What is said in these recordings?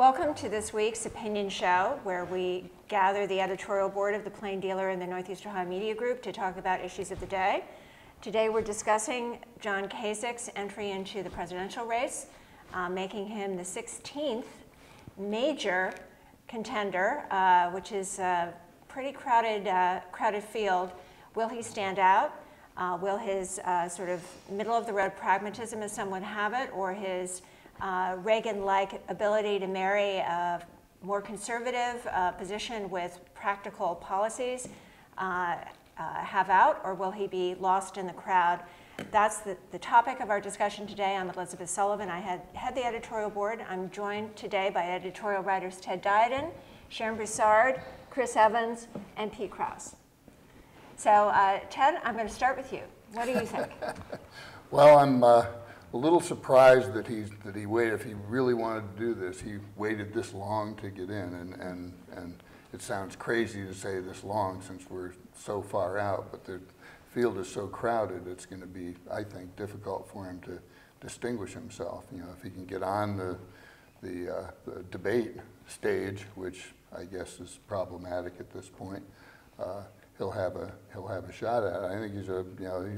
Welcome to this week's Opinion Show, where we gather the editorial board of the Plain Dealer and the Northeast Ohio Media Group to talk about issues of the day. Today we're discussing John Kasich's entry into the presidential race, making him the 16th major contender, which is a pretty crowded field. Will he stand out? Will his sort of middle-of-the-road pragmatism, as some would have it, or his Reagan-like ability to marry a more conservative position with practical policies have out, or will he be lost in the crowd? That's the topic of our discussion today. I'm Elizabeth Sullivan. I head the editorial board. I'm joined today by editorial writers Ted Dieden, Sharon Broussard, Chris Evans, and Pete Krause. So, Ted, I'm going to start with you. What do you think? Well, I'm a little surprised that he waited. If he really wanted to do this, he waited this long to get in, and it sounds crazy to say this long since we're so far out, but the field is so crowded, it's going to be, I think, difficult for him to distinguish himself. You know, if he can get on the debate stage, which I guess is problematic at this point, he'll have a shot at it. I think he's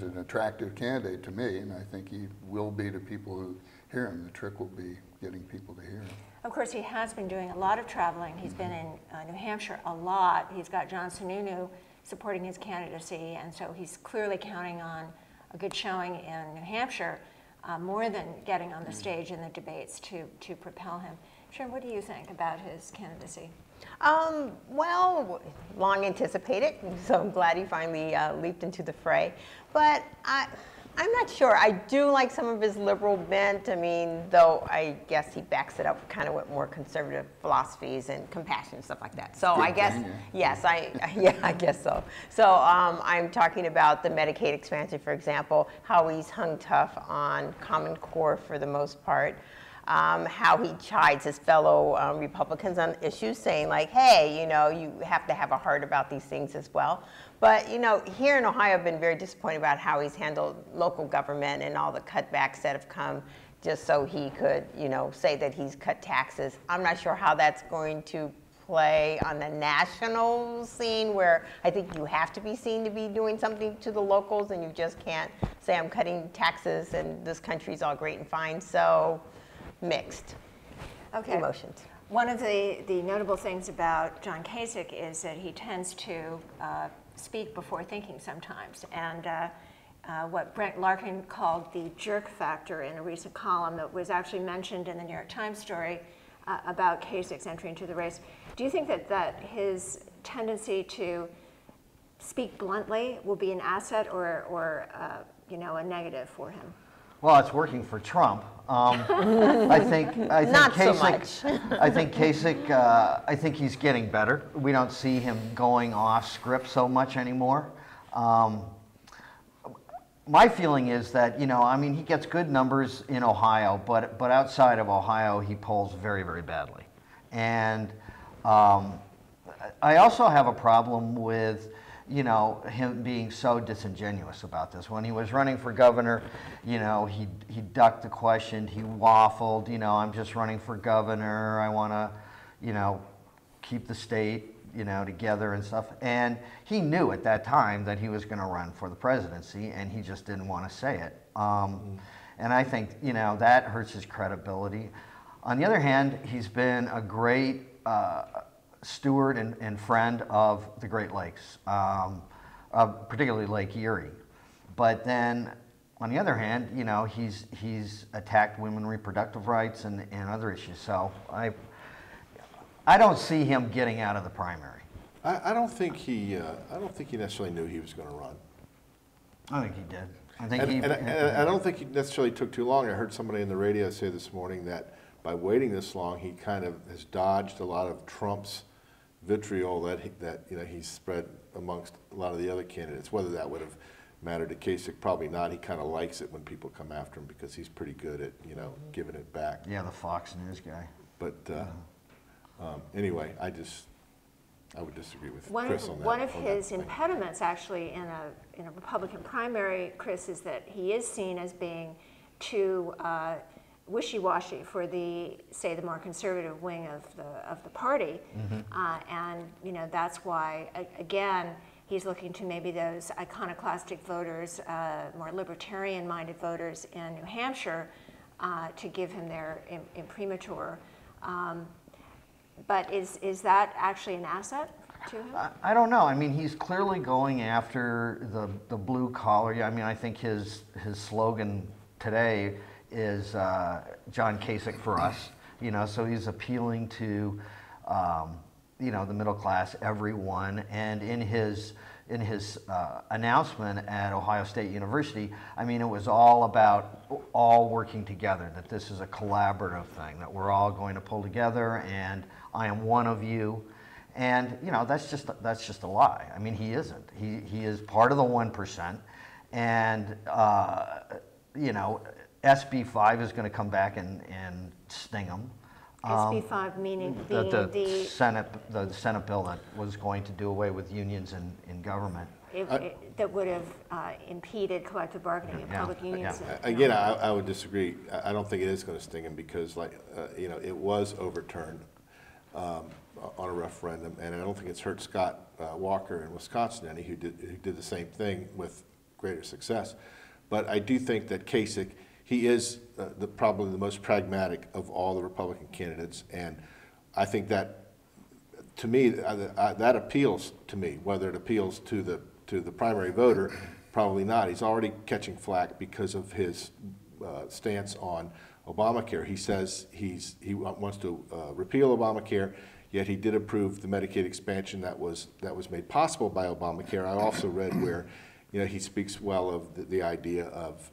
an attractive candidate to me, and I think he will be to people who hear him. The trick will be getting people to hear him. Of course, he has been doing a lot of traveling. He's been in New Hampshire a lot. He's got John Sununu supporting his candidacy, and so he's clearly counting on a good showing in New Hampshire, more than getting on the stage in the debates to propel him. Sharon, what do you think about his candidacy? Well, long anticipated, so I'm glad he finally leaped into the fray. But I'm not sure. I do like some of his liberal bent. I mean, though I guess he backs it up kind of with more conservative philosophies and compassion and stuff like that. So I guess, yes, I guess so. So I'm talking about the Medicaid expansion, for example, how he's hung tough on Common Core for the most part. How he chides his fellow Republicans on issues, saying like, hey, you know, you have to have a heart about these things as well. But, you know, here in Ohio, I've been very disappointed about how he's handled local government and all the cutbacks that have come just so he could, you know, say that he's cut taxes. I'm not sure how that's going to play on the national scene, where I think you have to be seen to be doing something to the locals, and you just can't say I'm cutting taxes and this country's all great and fine. So mixed emotions. One of the notable things about John Kasich is that he tends to speak before thinking sometimes, and what Brent Larkin called the jerk factor in a recent column that was actually mentioned in the New York Times story about Kasich's entry into the race. Do you think that his tendency to speak bluntly will be an asset or you know, a negative for him? Well, it's working for Trump. I think not Kasich, so much. I think Kasich, I think he's getting better. We don't see him going off script so much anymore. My feeling is that, you know, I mean, he gets good numbers in Ohio, but outside of Ohio, he polls very, very badly. And I also have a problem with, you know, him being so disingenuous about this. When he was running for governor, you know, he ducked the question, he waffled, you know, I'm just running for governor, I want to, you know, keep the state, you know, together and stuff. And he knew at that time that he was going to run for the presidency, and he just didn't want to say it. And I think, you know, that hurts his credibility. On the other hand, he's been a great steward and friend of the Great Lakes, particularly Lake Erie. But then, on the other hand, you know, he's attacked women's reproductive rights and other issues. So I don't see him getting out of the primary. I don't think he necessarily knew he was going to run. I think he did. I don't think he necessarily took too long. I heard somebody in the radio say this morning that by waiting this long, he kind of has dodged a lot of Trump's vitriol that you know, he's spread amongst a lot of the other candidates. Whether that would have mattered to Kasich, probably not. He kind of likes it when people come after him because he's pretty good at, you know, giving it back. Yeah, the Fox News guy. But anyway, I would disagree with Chris on that. One of his impediments, actually, in a Republican primary, Chris, is that he is seen as being too wishy-washy for the, say, the more conservative wing of the party, and that's why again he's looking to maybe those iconoclastic voters, more libertarian-minded voters in New Hampshire, to give him their imprimatur. But is that actually an asset to him? I don't know. I mean, he's clearly going after the blue collar. I mean, I think his slogan today is John Kasich for us. So he's appealing to the middle class, everyone, and in his announcement at Ohio State University, I mean, it was all about all working together, that this is a collaborative thing, that we're all going to pull together, and I am one of you. And that's just a lie. I mean, he isn't. He is part of the 1%, and SB 5 is going to come back and sting him. SB 5 meaning the Senate bill that was going to do away with unions in government. That would have impeded collective bargaining in public unions. Again, I would disagree. I don't think it is going to sting him because, it was overturned on a referendum, and I don't think it's hurt Scott Walker in Wisconsin any, who did the same thing with greater success. But I do think that Kasich, he is probably the most pragmatic of all the Republican candidates, and I think that, to me, that appeals to me. Whether it appeals to the primary voter, probably not. He's already catching flack because of his stance on Obamacare. He says he wants to repeal Obamacare, yet he did approve the Medicaid expansion that was made possible by Obamacare. I also read where he speaks well of the idea of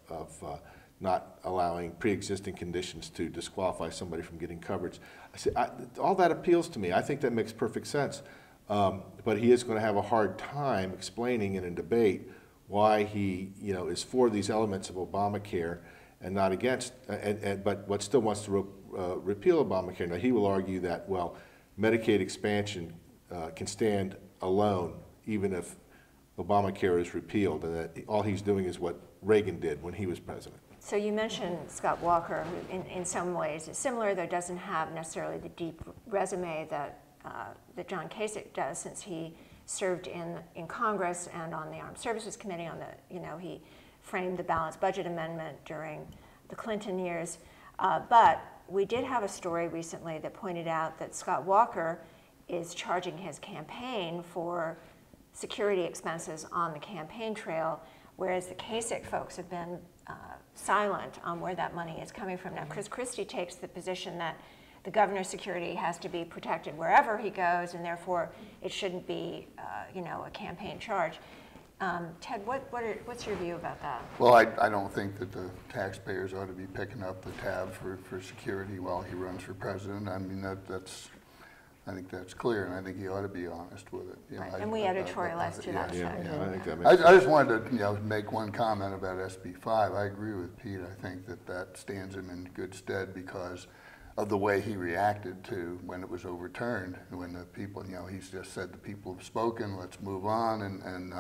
not allowing pre-existing conditions to disqualify somebody from getting coverage. I say, all that appeals to me. I think that makes perfect sense. But he is going to have a hard time explaining in a debate why he is for these elements of Obamacare and not against, but still wants to repeal Obamacare. Now, he will argue that, well, Medicaid expansion can stand alone even if Obamacare is repealed, and that all he's doing is what Reagan did when he was president. So you mentioned Scott Walker, who in some ways is similar, though doesn't have necessarily the deep resume that John Kasich does, since he served in Congress and on the Armed Services Committee. He framed the balanced budget amendment during the Clinton years. But we did have a story recently that pointed out that Scott Walker is charging his campaign for security expenses on the campaign trail, whereas the Kasich folks have been silent on where that money is coming from. Now, Chris Christie takes the position that the governor's security has to be protected wherever he goes, and therefore it shouldn't be, a campaign charge. Ted, what's your view about that? Well, I don't think that the taxpayers ought to be picking up the tab for security while he runs for president. I mean, I think that's clear, and I think he ought to be honest with it. Right. And we editorialize to that effect. I think that makes sense. I just wanted to make one comment about SB 5. I agree with Pete. I think that stands him in good stead because of the way he reacted to when it was overturned, when the people, he's just said the people have spoken, let's move on, and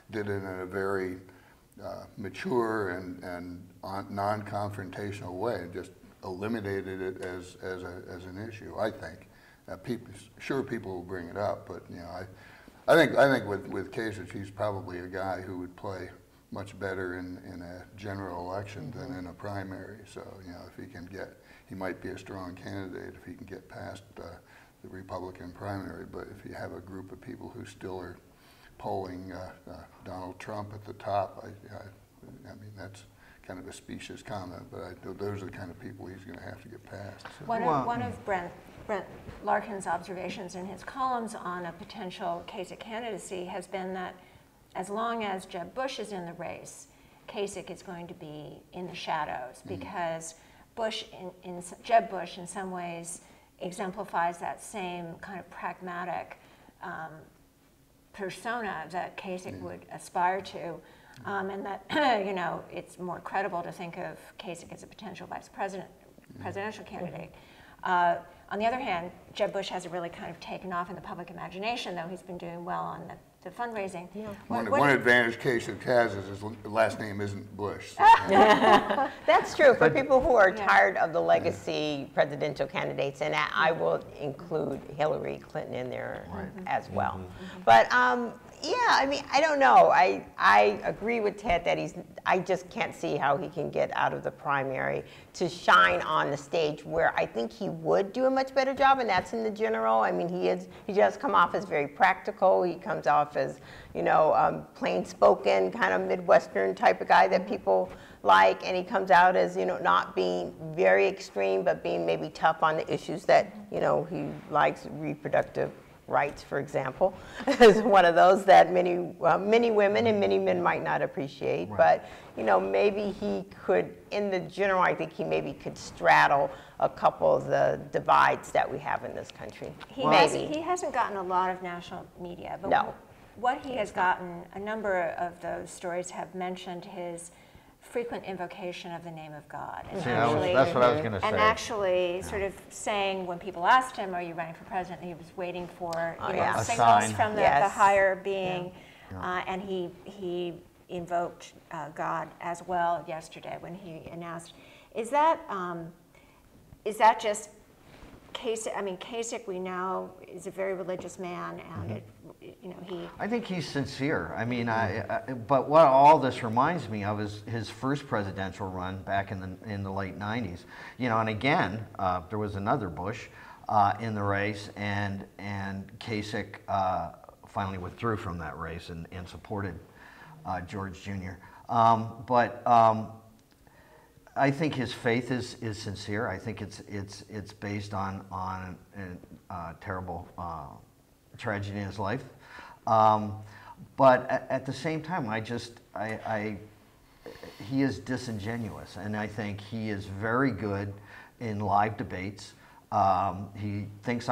did it in a very mature and non-confrontational way, and just eliminated it as an issue, I think. People will bring it up, but I think with Kasich, he's probably a guy who would play much better in a general election than in a primary. So if he might be a strong candidate if he can get past the Republican primary. But if you have a group of people who still are polling Donald Trump at the top, I mean that's kind of a specious comment, but those are the kind of people he's going to have to get past. So. One of Brent Larkin's observations in his columns on a potential Kasich candidacy has been that as long as Jeb Bush is in the race, Kasich is going to be in the shadows, because Jeb Bush in some ways exemplifies that same kind of pragmatic persona that Kasich would aspire to, and that it's more credible to think of Kasich as a potential presidential candidate. On the other hand, Jeb Bush hasn't really kind of taken off in the public imagination, though he's been doing well on to fundraising. Yeah. One advantage Kasich has is his last name isn't Bush. So, That's true for people who are tired of the legacy presidential candidates, and I will include Hillary Clinton in there as well. But yeah, I mean, I don't know. I agree with Ted that I just can't see how he can get out of the primary to shine on the stage where I think he would do a much better job, and that's in the general. I mean, he does come off as very practical. He comes off as, plain spoken, kind of Midwestern type of guy that people like, and he comes out as, not being very extreme, but being maybe tough on the issues that, he likes. Reproductive rights, for example, is one of those that many women and many men might not appreciate. Right. But maybe he could, in the general, I think he maybe could straddle a couple of the divides that we have in this country. He Maybe. hasn't gotten a lot of national media, but No. what he has gotten, a number of those stories have mentioned his frequent invocation of the name of God. And See, that's what I was going to say. And actually sort of saying, when people asked him, are you running for president, he was waiting for yeah. A signals sign. from the Yes. higher being. And he invoked God as well yesterday when he announced. Is that just Kasich? I mean, Kasich, we know, is a very religious man, and he. I think he's sincere. I mean, but what all this reminds me of is his first presidential run back in the late '90s. And again, there was another Bush in the race, and Kasich finally withdrew from that race and supported George Jr. I think his faith is sincere. I think it's based on a terrible tragedy in his life. But at the same time, he is disingenuous, and I think he is very good in live debates. He thinks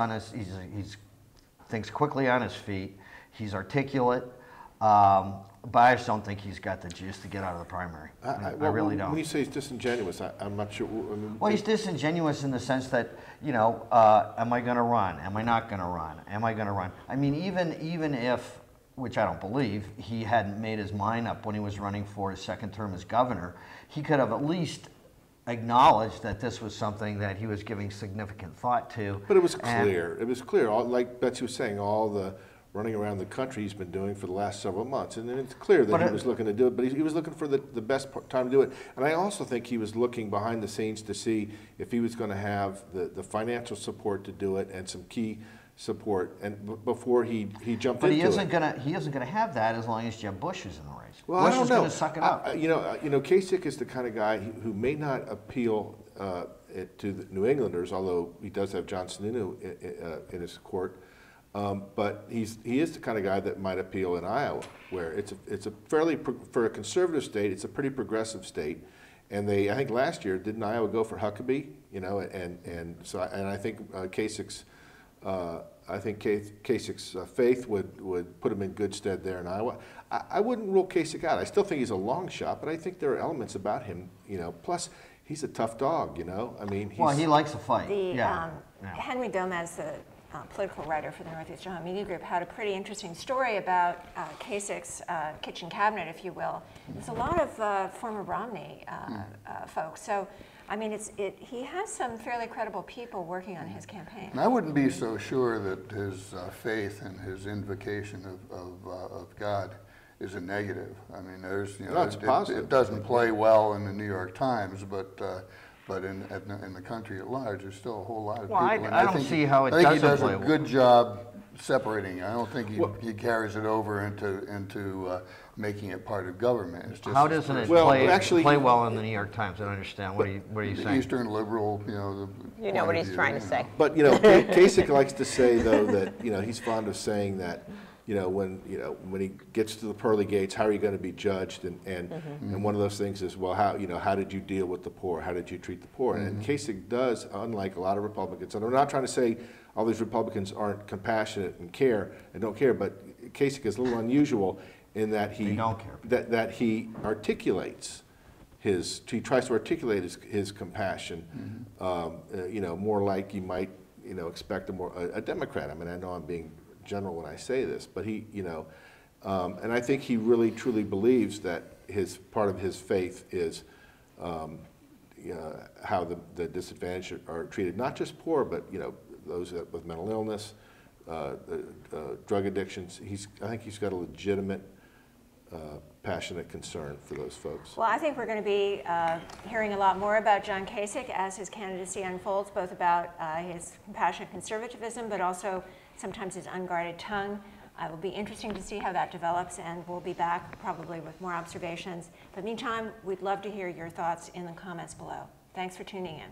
thinks quickly on his feet. He's articulate. But I just don't think he's got the juice to get out of the primary. I really don't. When you say he's disingenuous, I'm not sure. Well, he's disingenuous in the sense that, am I going to run? Am I not going to run? Am I going to run? I mean, even if, which I don't believe, he hadn't made his mind up when he was running for his second term as governor, he could have at least acknowledged that this was something that he was giving significant thought to. But it was clear. It was clear. Like Betsy was saying, all the running around the country he's been doing for the last several months. And it's clear that he was looking to do it, but he was looking for the best time to do it. And I also think he was looking behind the scenes to see if he was going to have the financial support to do it and some key support, and before he jumped into it. But he isn't gonna have that as long as Jeb Bush is in the race. Well, Bush I don't is know. going to suck it up. Kasich is the kind of guy who may not appeal to the New Englanders, although he does have John Sununu in his court. But he is the kind of guy that might appeal in Iowa, where it's a fairly for a conservative state, it's a pretty progressive state, and I think last year didn't Iowa go for Huckabee, and I think Kasich's faith would put him in good stead there in Iowa. I wouldn't rule Kasich out. I still think he's a long shot, but I think there are elements about him, plus he's a tough dog, I mean, he likes to fight. Henry Gomez, the political writer for the Northeast Ohio Media Group, had a pretty interesting story about Kasich's kitchen cabinet, if you will. There's a lot of former Romney folks. So, I mean, he has some fairly credible people working on his campaign. And I wouldn't be so sure that his faith and his invocation of God is a negative. I mean, it's positive. It doesn't play well in the New York Times, but in the country at large, there's still a whole lot of people. I don't see how it doesn't play well. I think he does a good job separating. I don't think he carries it over into making it part of government. It's just how doesn't it play well in the New York Times? I don't understand. What are you saying? The Eastern liberal, You know what he's trying to say. But Kasich likes to say though that he's fond of saying that when he gets to the pearly gates, how are you going to be judged? And one of those things is, well, how did you deal with the poor? How did you treat the poor? And Kasich does, unlike a lot of Republicans, and I'm not trying to say all these Republicans aren't compassionate and don't care, but Kasich is a little unusual in that he articulates he tries to articulate his compassion, more like you might expect a Democrat. I mean, I know I'm being general when I say this, but And I think he really truly believes that part of his faith is how the disadvantaged are treated, not just poor, but those with mental illness, drug addictions. I think he's got a legitimate, passionate concern for those folks. Well, I think we're going to be hearing a lot more about John Kasich as his candidacy unfolds, both about his compassionate conservatism, but also sometimes his unguarded tongue. It will be interesting to see how that develops, and we'll be back probably with more observations. But meantime, we'd love to hear your thoughts in the comments below. Thanks for tuning in.